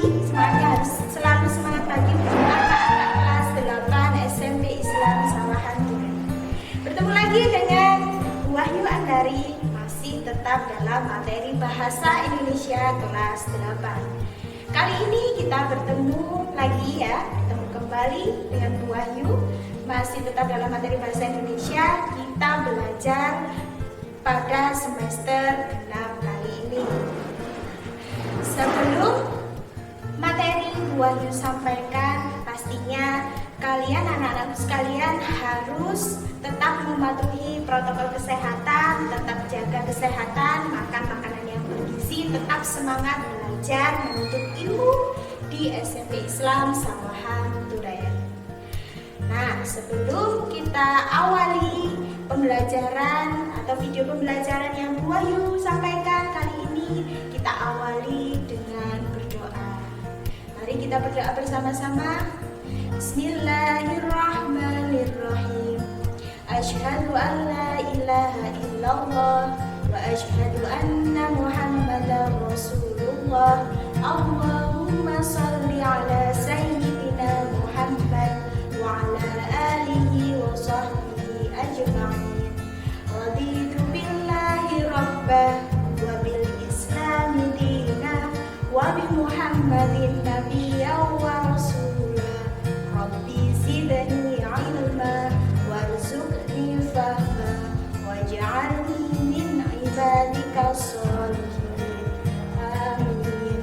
semangatnya harus selalu semangat pagi untuk anak-anak kelas 8 SMP Islam Sawahan Duren. Bertemu lagi dengan Wahyu Andari, masih tetap dalam materi bahasa Indonesia kelas 8. Kali ini kita bertemu lagi ya, bertemu kembali dengan Bu Wahyu, masih tetap dalam materi bahasa Indonesia. Kita belajar pada semester genap kali ini. Sebelum materi Bu Wahyu sampaikan, pastinya kalian anak-anak sekalian harus tetap mematuhi protokol kesehatan, tetap jaga kesehatan, makan makanan yang bergizi, tetap semangat belajar menuntut ilmu di SMP Islam Sawahan Duren. Nah, sebelum kita awali pembelajaran atau video pembelajaran yang Bu Wahyu sampaikan kali ini, kita awali dengan berdoa. Mari kita berdoa bersama-sama. Bismillahirrahmanirrahim. Asyhadu an la ilaha illallah wa asyhadu anna Muhammadar Rasulullah. Allahumma shalli ala sayyidina Muhammad wa ala alihi wa sahbihi ajma'in. Raditu billahi rabbah wa bil islami dina wa bi Muhammadin nabiyyan wa rasulah. Rabbi zidni ilma warzuqni fahma waj'alni min ibadika sholihin. Amin.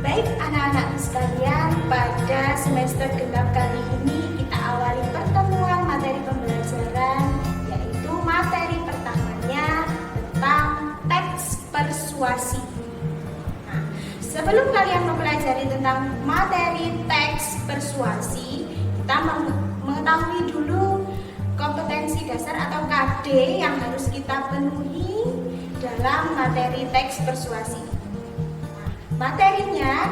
Baik anak-anak sekalian, pada semester genap kali ini kita awali pertemuan materi pembelajaran, yaitu materi pertamanya tentang teks persuasi. Nah, sebelum kalian mempelajari tentang materi teks persuasi, kita mengetahui dulu kompetensi dasar atau KD yang harus kita penuhi dalam materi teks persuasi. Materinya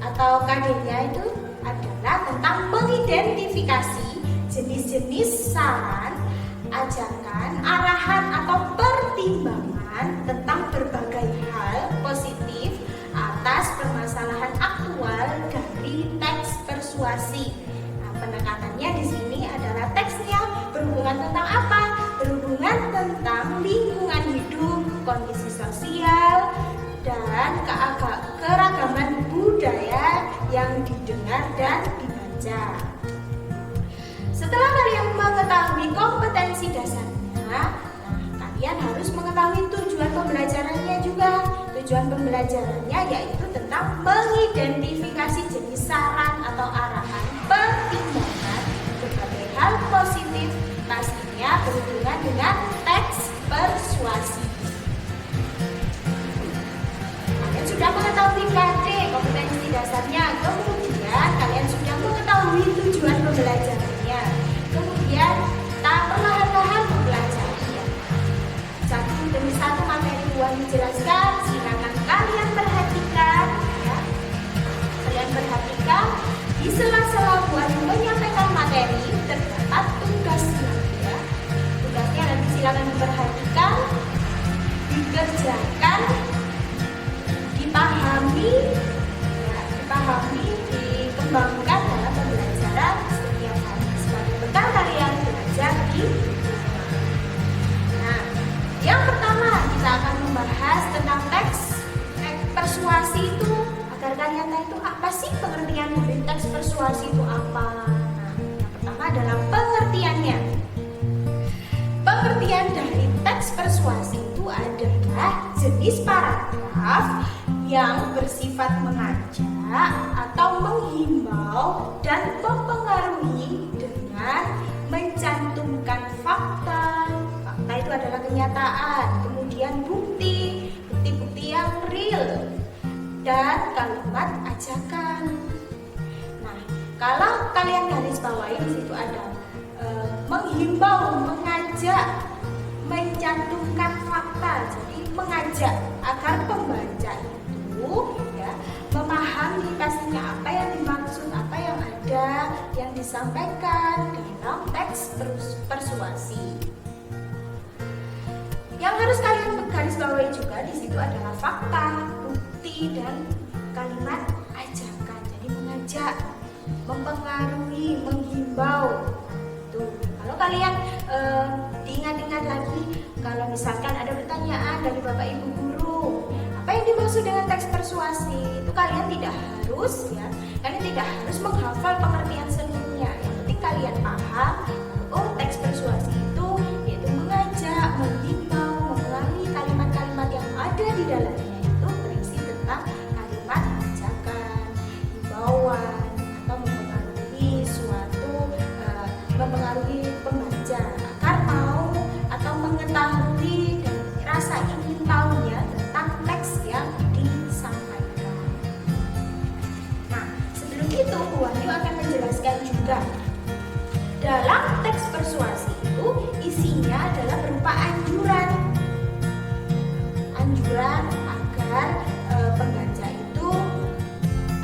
atau KD-nya itu adalah tentang mengidentifikasi jenis-jenis saran, ajakan, arahan atau pertimbangan tentang berbagai hal positif atas permasalahan aktual dari teks persuasi. Nah, penekanannya di sini adalah teksnya berhubungan tentang apa? Berhubungan tentang lingkungan hidup, kondisi sosial, dan keragaman budaya yang didengar dan dibaca. Setelah kalian mengetahui kompetensi dasarnya, kalian harus mengetahui tujuan pembelajarannya juga. Tujuan pembelajarannya yaitu tentang mengidentifikasi jenis saran atau arahan pertimbangan berbagai hal positif, pastinya berhubungan dengan teks persuasi. Sudah mengetahui KD, kompetensi dasarnya, kemudian kalian sudah mengetahui tujuan pembelajarannya, kemudian kita perlahan-lahan mempelajari ya. Satu demi satu materi yang dijelaskan, silakan kalian perhatikan ya. Kalian perhatikan di sela-sela buat menyampaikan materi terdapat tugasnya ya. Tugasnya nanti silakan diperhatikan, dikerjakan, dipahami, dikembangkan dalam pembelajaran setiap hari sebagai bekal kalian belajar di rumah. Nah, yang pertama kita akan membahas tentang teks persuasi itu, agar kalian tahu itu apa sih pengertian dari teks persuasi itu apa. Nah, yang pertama adalah pengertiannya. Pengertian dari teks persuasi itu adalah jenis paragraf yang bersifat mengajak atau menghimbau dan mempengaruhi dengan mencantumkan fakta. Fakta itu adalah kenyataan, kemudian bukti-bukti yang real, dan kalimat ajakan. Nah, kalau kalian garis bawahi di situ ada menghimbau, mengajak, mencantumkan fakta. Jadi mengajak agar pembaca itu ya memahami pastinya apa yang dimaksud, apa yang ada yang disampaikan dalam teks persuasi. Yang harus kalian garis bawahi juga di situ adalah fakta, bukti, dan kalimat ajakan, jadi mengajak, mempengaruhi, menghimbau. Tuh, kalau kalian diingat-ingat lagi, kalau misalkan ada pertanyaan dari Bapak Ibu guru, apa yang dimaksud dengan teks persuasi? Itu kalian tidak harus kalian tidak harus menghafal pengertian seluruhnya. Yang penting kalian paham, oh teks persuasi itu yaitu mengajak, menghimbau, mempengaruhi kalimat-kalimat yang ada di dalamnya itu berisi tentang kalimat ajakan, himbauan, atau mempengaruhi pembaca agar mau atau mengetahui dan rasa ingin tahunya tentang teks yang disampaikan. Nah, sebelum itu Bu Wahyu akan menjelaskan juga dalam teks persuasi itu isinya adalah berupa anjuran agar pembaca itu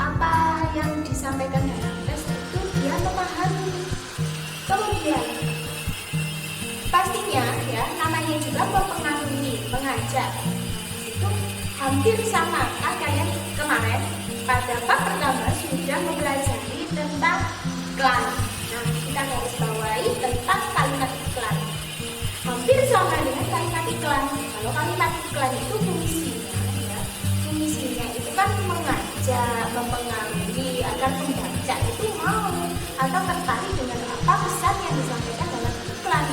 apa yang disampaikan dalam teks itu dia memahami. Kemudian pastinya namanya juga mempengaruhi, mengajak. Itu hampir sama kan kalian kemarin pada bab pertama sudah mempelajari tentang iklan. Nah, kita garis bawahi tentang kalimat iklan. Hampir sama dengan kalimat iklan. Kalau kalimat iklan itu fungsinya itu kan mengajak, mempengaruhi agar pembaca itu mau atau tertarik dengan apa pesan yang disampaikan dalam iklan.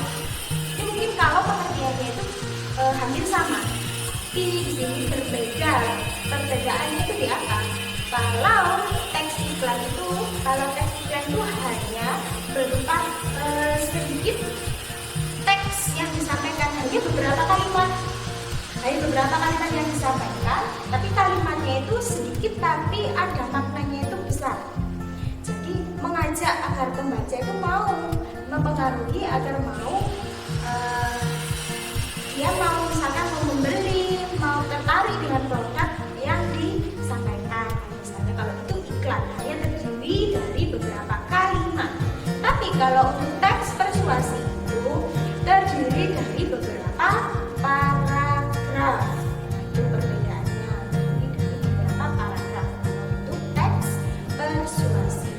Ini mungkin kalau pengertiannya itu hampir sama, tapi di sini berbeda. Perbedaannya itu di apa? Kalau teks iklan itu hanya berupa sedikit teks yang disampaikan, hanya beberapa kalimat yang disampaikan, tapi kalimatnya itu sedikit tapi ada maknanya itu besar. Jadi mengajak agar pembaca itu mau, mempengaruhi agar mau dia mau misalkan mau membeli, mau tertarik dengan produk yang disampaikan. Misalnya kalau itu iklan hanya terdiri dari beberapa kalimat. Tapi kalau untuk teks persuasi itu terdiri dari beberapa paragraf. Itu perbedaannya, terdiri dari beberapa paragraf untuk teks persuasi.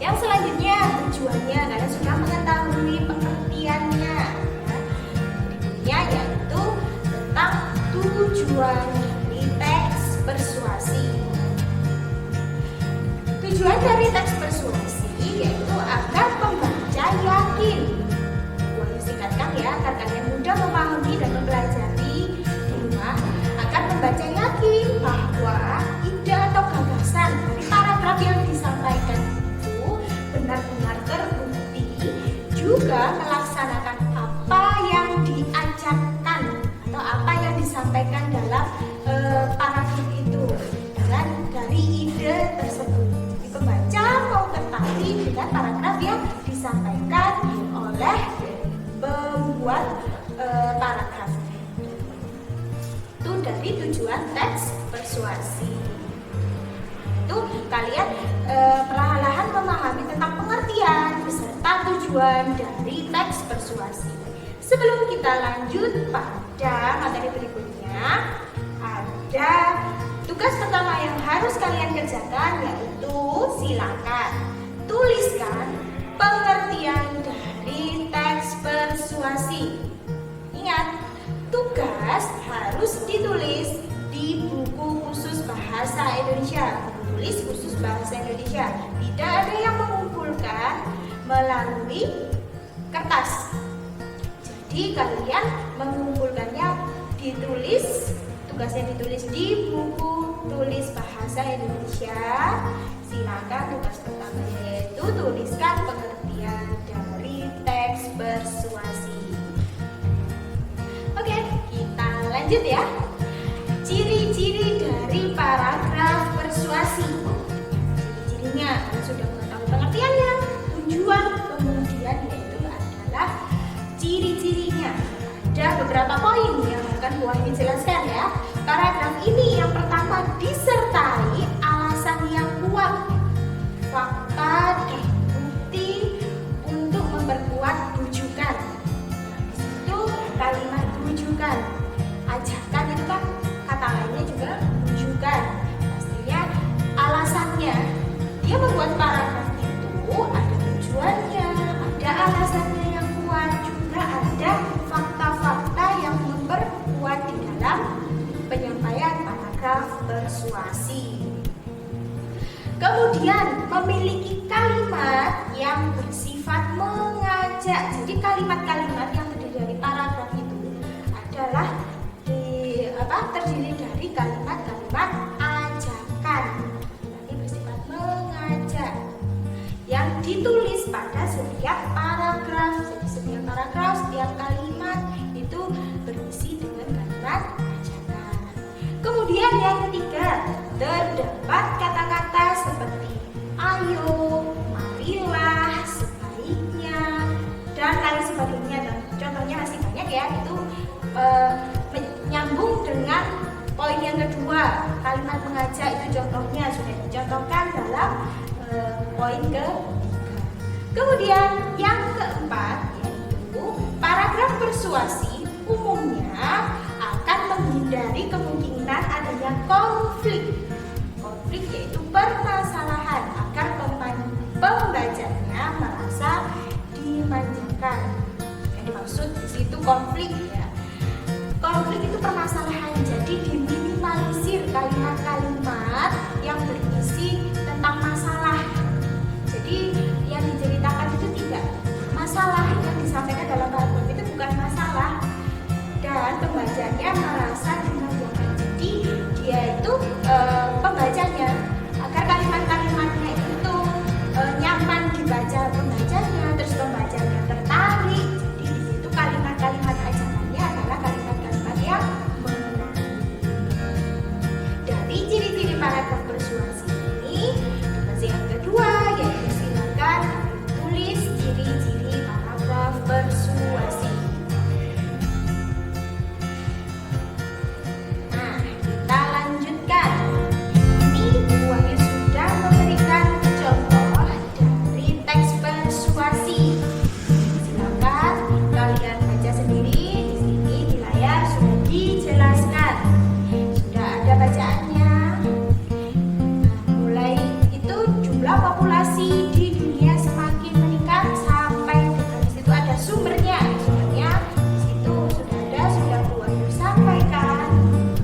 Yang selanjutnya tujuannya, kalian sudah mengetahui pengertiannya. Berikutnya yaitu tentang tujuan dari teks persuasi. Tujuan dari teks persuasi yaitu agar pembaca yakin. Wahyu singkatkan agar kalian mudah memahami dan mempelajari di rumah, agar pembaca yakin bahwa ide atau gagasan dari paragraf yang disampaikan itu benar-benar terbukti, juga melaksanakan apa yang diajarkan atau apa yang disampaikan dalam paragraf itu dengan dari ide tersebut. Jadi pembaca mau tertarik dengan paragraf yang disampaikan oleh pembuat paragraf. Itu dari tujuan teks persuasi. Itu kalian perlahan-lahan memahami tentang pengertian beserta tujuan dari teks persuasi. Sebelum kita lanjut pada materi berikutnya, ada tugas pertama yang harus kalian kerjakan, yaitu silakan tuliskan pengertian dari teks persuasi. Ingat, tugas harus ditulis di buku khusus bahasa Indonesia. Tulis khusus bahasa Indonesia. Tidak ada yang mengumpulkan melalui kertas. Jadi kalian mengumpulkannya ditulis, tugasnya ditulis di buku tulis bahasa Indonesia. Silakan tugas pertamanya yaitu tuliskan pengertian dari teks persuasi. Oke, kita lanjut ya. Ciri-ciri dari paragraf persuasi. Ciri-cirinya kalian sudah mengetahui pengertiannya, tujuan, kemudian yaitu adalah ciri-cirinya. Ada beberapa poin yang akan Bu Wahyu jelaskan ya. Paragraf ini yang pertama disertai alasan yang kuat, fakta dan bukti untuk memperkuat rujukan. Itu kalimat rujukan. Ajakan itu kan kata lainnya juga rujukan. persuasi. Kemudian memiliki kalimat yang bersifat mengajak. Jadi kalimat-kalimat yang terdiri dari paragraf itu adalah terdiri dari kalimat-kalimat ajakan. Jadi bersifat mengajak yang ditulis pada setiap paragraf. Jadi setiap paragraf, setiap kalimat itu berisi dengan kalimat ajakan. Kemudian yang ketiga, terdapat kata-kata seperti ayo, marilah, sebaiknya, dan lain sebagainya. Dan contohnya masih banyak ya, itu menyambung dengan poin yang kedua. Kalimat mengajak itu contohnya sudah dicontohkan dalam poin ke. Kemudian yang keempat yaitu paragraf persuasi umumnya akan menghindari kemungkinan adanya konflik. Konflik yaitu permasalahan agar pembacanya merasa dimanjakan. Yang dimaksud di situ konflik ya. Konflik itu permasalahan, jadi diminimalisir kalimat-kalimat yang berisi tentang masalah. Jadi yang diceritakan itu tidak masalah, yang disampaikan dalam paragraf itu bukan masalah, dan pembacanya merasa dimanjakan. Jadi dia itu pembacanya agar kalimat-kalimatnya itu nyaman dibaca pembacanya, terus pembacanya tertarik. Jadi di situ kalimat-kalimat ajakannya adalah kalimat-kalimat yang menarik. Dari ciri-ciri paragraf persuasi ini, yang kedua yaitu silakan tulis ciri-ciri paragraf persuasi. Nah, kita lanjutkan. Ini Bu Wahyu sudah memberikan contoh dari teks persuasi. Silakan kalian baca sendiri. Di sini di layar sudah dijelaskan. Sudah ada bacaannya. Mulai itu jumlah populasi di dunia semakin meningkat sampai di situ ada sumbernya. Sumbernya di situ sudah ada, sudah Bu Wahyu sampaikan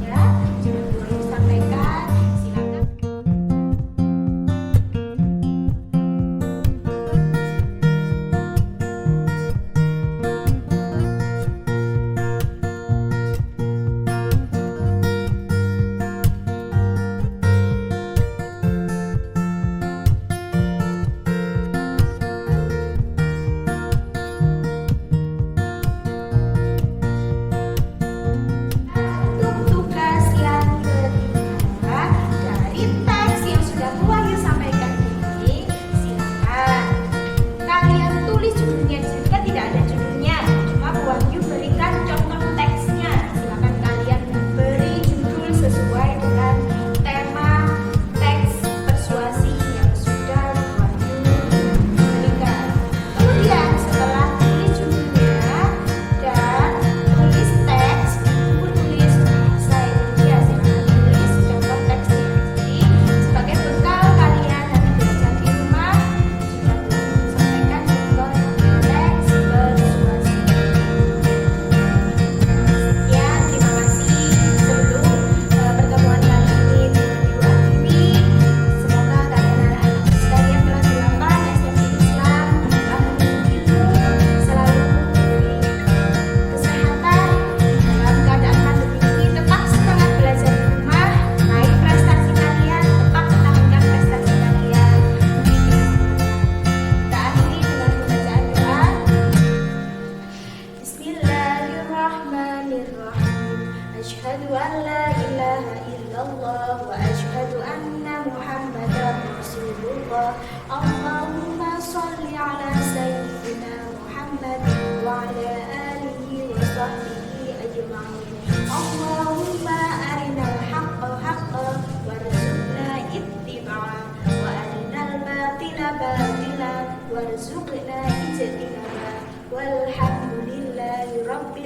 ya, sudah Bu Wahyu sampaikan. Silakan. Untuk tugas yang ketiga dari teks yang sudah Bu Wahyu sampaikan ini, silakan kalian tulis judulnya. Di sini kan tidak ada judulnya, cuma Bu Wahyu berikan contoh teksnya. Silakan kalian beri judul sesuai dengan tema teks persuasi yang sudah Bu Wahyu berikan. Kemudian setelah tulis judulnya dan tulis teks, Bu tulis bahasa Indonesia. Silakan tulis contoh teksnya. Jadi sebagai bekal kalian nanti belajar di rumah, sudah Bu sampaikan contoh teks persuasi. Sekian, terima kasih. Sebelum pertemuan kali ini Bu Wahyu akhiri, semoga kalian anak-anak sekalian kelas 8 SMP Islam dalam hidupmu selalu diberi kesehatan, dalam keadaan pandemi ini tetap semangat belajar di rumah, raih prestasi kalian, tetap pertahankan prestasi kalian di kelas 8. Kita akhiri dengan pembacaan doa. Bismillahirrahmanirrahim. Asyhadu an la ilaha illallah wa asyhadu anna Muhammadar Rasulullah. Allahumma sholli ala sayyidina Muhammad wa ala alihi wa sahbihi ajma'in. Allahumma arinal haqqa haqqan warzuqna ittiba'ah wa arinal batila batilan warzuqna ijtinabah. Walhamdulillahi rabbil